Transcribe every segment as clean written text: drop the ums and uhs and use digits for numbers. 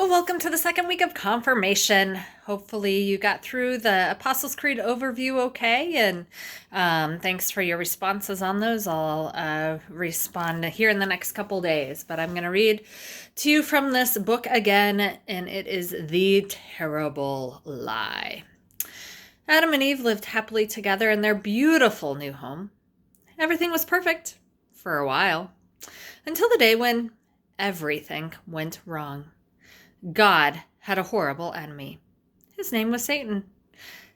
Well, welcome to the second week of confirmation. Hopefully, you got through the Apostles' Creed overview okay, and thanks for your responses on those. I'll respond here in the next couple days, but I'm going to read to you from this book again, and it is The Terrible Lie. Adam and Eve lived happily together in their beautiful new home. Everything was perfect for a while, until the day when everything went wrong. God had a horrible enemy. His name was Satan.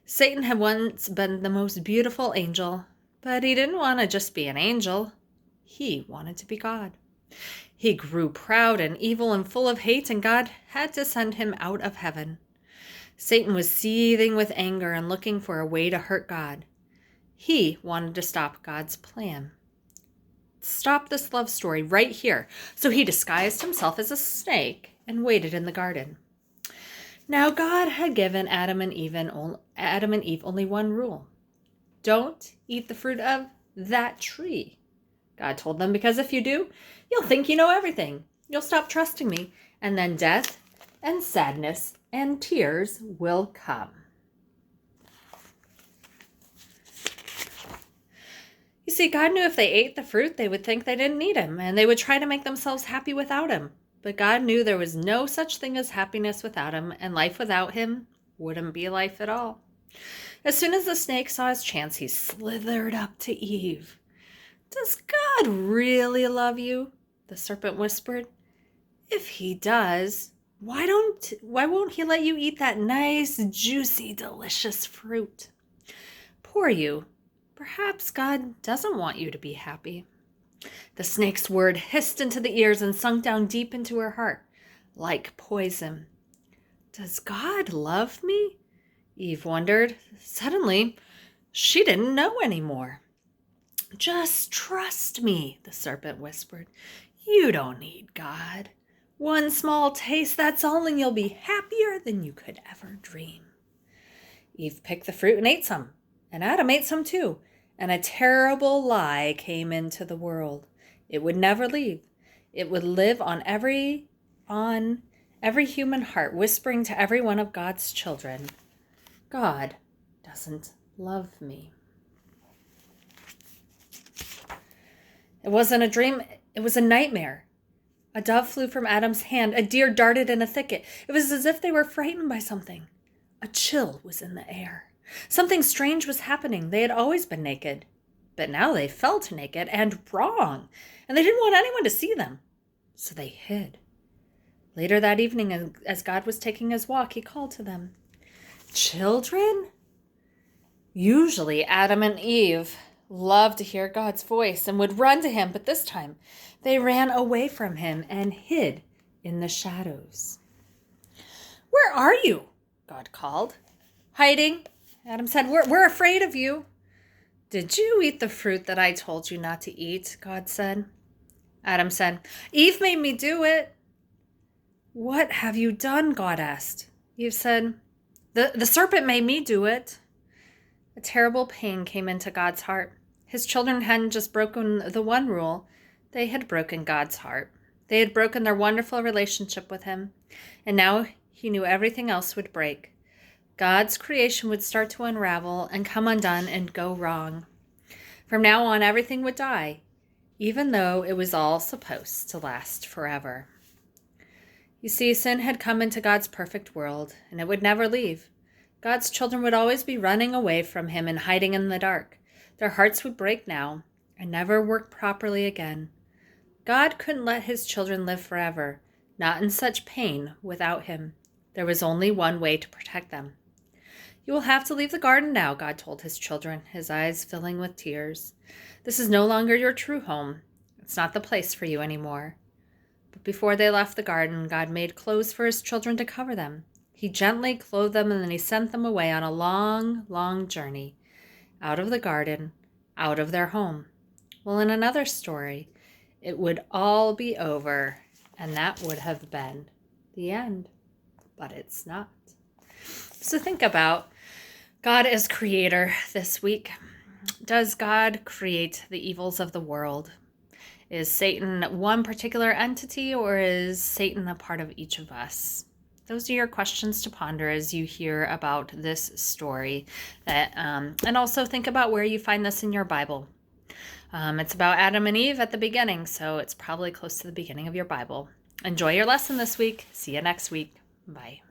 Satan had once been the most beautiful angel, but he didn't want to just be an angel. He wanted to be God. He grew proud and evil and full of hate, and God had to send him out of heaven. Satan was seething with anger and looking for a way to hurt God. He wanted to stop God's plan. Stop this love story right here. So he disguised himself as a snake and waited in the garden. Now God had given Adam and Eve only one rule. Don't eat the fruit of that tree. God told them, because if you do, you'll think you know everything. You'll stop trusting me, and then death and sadness and tears will come. You see, God knew if they ate the fruit, they would think they didn't need him, and they would try to make themselves happy without him. But God knew there was no such thing as happiness without him, and life without him wouldn't be life at all. As soon as the snake saw his chance, he slithered up to Eve. "Does God really love you?" the serpent whispered. "If he does, why won't he let you eat that nice, juicy, delicious fruit? Poor you. Perhaps God doesn't want you to be happy." The snake's word hissed into the ears and sunk down deep into her heart, like poison. Does God love me? Eve wondered. Suddenly, she didn't know anymore. "Just trust me," the serpent whispered. "You don't need God. One small taste, that's all, and you'll be happier than you could ever dream." Eve picked the fruit and ate some, and Adam ate some too, and a terrible lie came into the world. It would never leave. It would live on every human heart, whispering to every one of God's children, "God doesn't love me." It wasn't a dream, it was a nightmare. A dove flew from Adam's hand, a deer darted in a thicket. It was as if they were frightened by something. A chill was in the air. Something strange was happening. They had always been naked, but now they felt naked and wrong, and they didn't want anyone to see them, so they hid. Later that evening, as God was taking his walk, he called to them, "Children?" Usually Adam and Eve loved to hear God's voice and would run to him, but this time they ran away from him and hid in the shadows. "Where are you?" God called. "Hiding," Adam said. We're afraid of you." "Did you eat the fruit that I told you not to eat?" God said. Adam said, "Eve made me do it." "What have you done?" God asked. Eve said, The serpent made me do it." A terrible pain came into God's heart. His children hadn't just broken the one rule, they had broken God's heart. They had broken their wonderful relationship with him, and now he knew everything else would break. God's creation would start to unravel and come undone and go wrong. From now on, everything would die, even though it was all supposed to last forever. You see, sin had come into God's perfect world, and it would never leave. God's children would always be running away from him and hiding in the dark. Their hearts would break now and never work properly again. God couldn't let his children live forever, not in such pain without him. There was only one way to protect them. "You will have to leave the garden now," God told his children, his eyes filling with tears. "This is no longer your true home. It's not the place for you anymore." But before they left the garden, God made clothes for his children to cover them. He gently clothed them, and then he sent them away on a long, long journey, out of the garden, out of their home. Well, in another story, it would all be over, and that would have been the end. But it's not. So think about God as creator this week. Does God create the evils of the world? Is Satan one particular entity, or is Satan a part of each of us? those are your questions to ponder as you hear about this story. And also think about where you find this in your Bible. It's about Adam and Eve at the beginning, so it's probably close to the beginning of your Bible. Enjoy your lesson this week. See you next week. Bye.